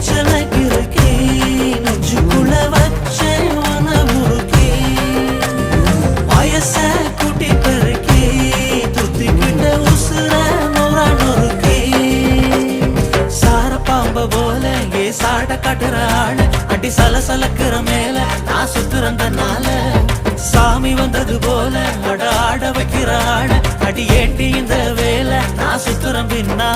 சலக்கிருக்கே நெஞ்சுக்குள்ள வச்சே உனவுருக்கே வயச கூட்டி பெருக்கே துத்திக்கிட்ட உசுர நொறுக்கே சார பாம்ப போல ஏ சாட காட்டுற ஆள அடி சலசலக்கிற மேல நான் சுத்துறந்தனால சாமி வந்தது போல அட ஆட வைக்கிற ஆள அடி ஏண்டி இந்த வேலை நான் சுத்துறேன் பின்னா